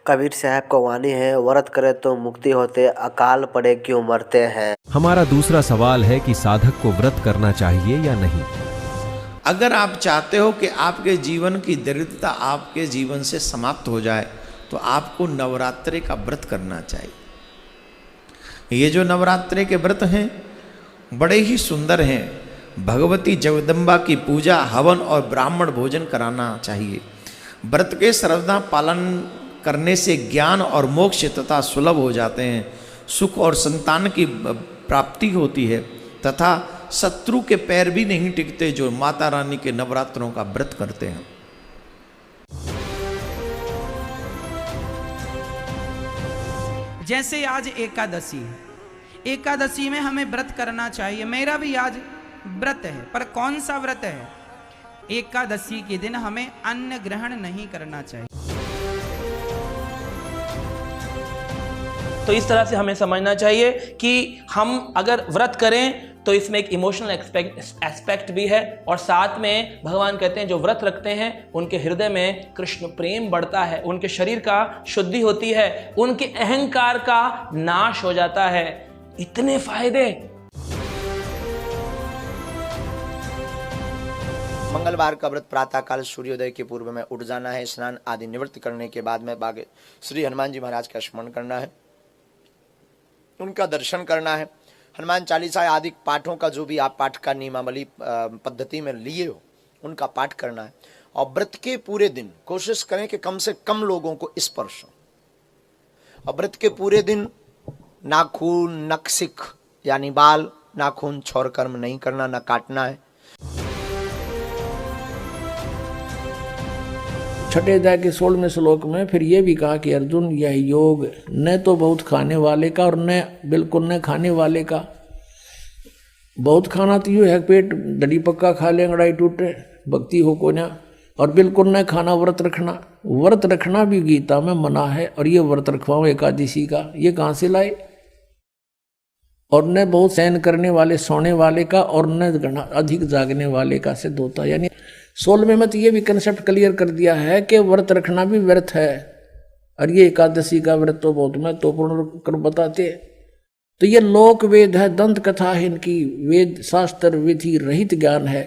कबीर साहब को वाणी है, व्रत करे तो मुक्ति होते, अकाल पड़े क्यों मरते हैं। हमारा दूसरा सवाल है कि साधक को व्रत करना चाहिए या नहीं। अगर आप चाहते हो कि आपके जीवन की दरिद्रता आपके जीवन से समाप्त हो जाए तो आपको नवरात्रि का व्रत करना चाहिए। ये जो नवरात्रि के व्रत हैं बड़े ही सुंदर हैं। भगवती जगदम्बा की पूजा, हवन और ब्राह्मण भोजन कराना चाहिए। व्रत के सर्वदा पालन करने से ज्ञान और मोक्ष तथा सुलभ हो जाते हैं, सुख और संतान की प्राप्ति होती है तथा शत्रु के पैर भी नहीं टिकते जो माता रानी के नवरात्रों का व्रत करते हैं। जैसे आज एकादशी है, एकादशी में हमें व्रत करना चाहिए। मेरा भी आज व्रत है, पर कौन सा व्रत है? एकादशी के दिन हमें अन्न ग्रहण नहीं करना चाहिए। तो इस तरह से हमें समझना चाहिए कि हम अगर व्रत करें तो इसमें एक इमोशनल एस्पेक्ट भी है, और साथ में भगवान कहते हैं जो व्रत रखते हैं उनके हृदय में कृष्ण प्रेम बढ़ता है, उनके शरीर का शुद्धि होती है, उनके अहंकार का नाश हो जाता है। इतने फायदे। मंगलवार का व्रत प्रातःकाल सूर्योदय के पूर्व में उठ जाना है। स्नान आदि निवृत्त करने के बाद में बागे श्री हनुमान जी महाराज का स्मरण करना है, उनका दर्शन करना है। हनुमान चालीसा आदि पाठों का जो भी आप पाठ का नियमावली पद्धति में लिए हो उनका पाठ करना है। और व्रत के पूरे दिन कोशिश करें कि कम से कम लोगों को स्पर्श हो। और व्रत के पूरे दिन नाखून, नखशिख यानी बाल, नाखून, छौर कर्म नहीं करना, न काटना है। छठे अध्याय के 16वें श्लोक में फिर ये भी कहा कि अर्जुन यह योग न तो बहुत खाने वाले का और न बिल्कुल न खाने वाले का। बहुत खाना तो यूँ है पेट डली पक्का खा ले अंगड़ाई टूटे, भक्ति हो को ना। और बिल्कुल न खाना, व्रत रखना। व्रत रखना भी गीता में मना है, और ये व्रत रखवाओ एकादशी का, ये कहाँ से लाए? और न बहुत सहन करने वाले, सोने वाले का, और न अधिक जागने वाले का सिद्ध होता। यानी 16वें में तो ये भी कंसेप्ट क्लियर कर दिया है कि व्रत रखना भी व्यर्थ है, और ये एकादशी का व्रत तो बहुत महत्वपूर्ण कर बताते। तो ये लोक वेद है, दंत कथा है, इनकी वेद शास्त्र विधि रहित ज्ञान है,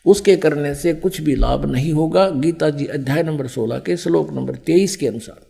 उसके करने से कुछ भी लाभ नहीं होगा। गीता जी अध्याय नंबर 16 के श्लोक नंबर 23 के अनुसार।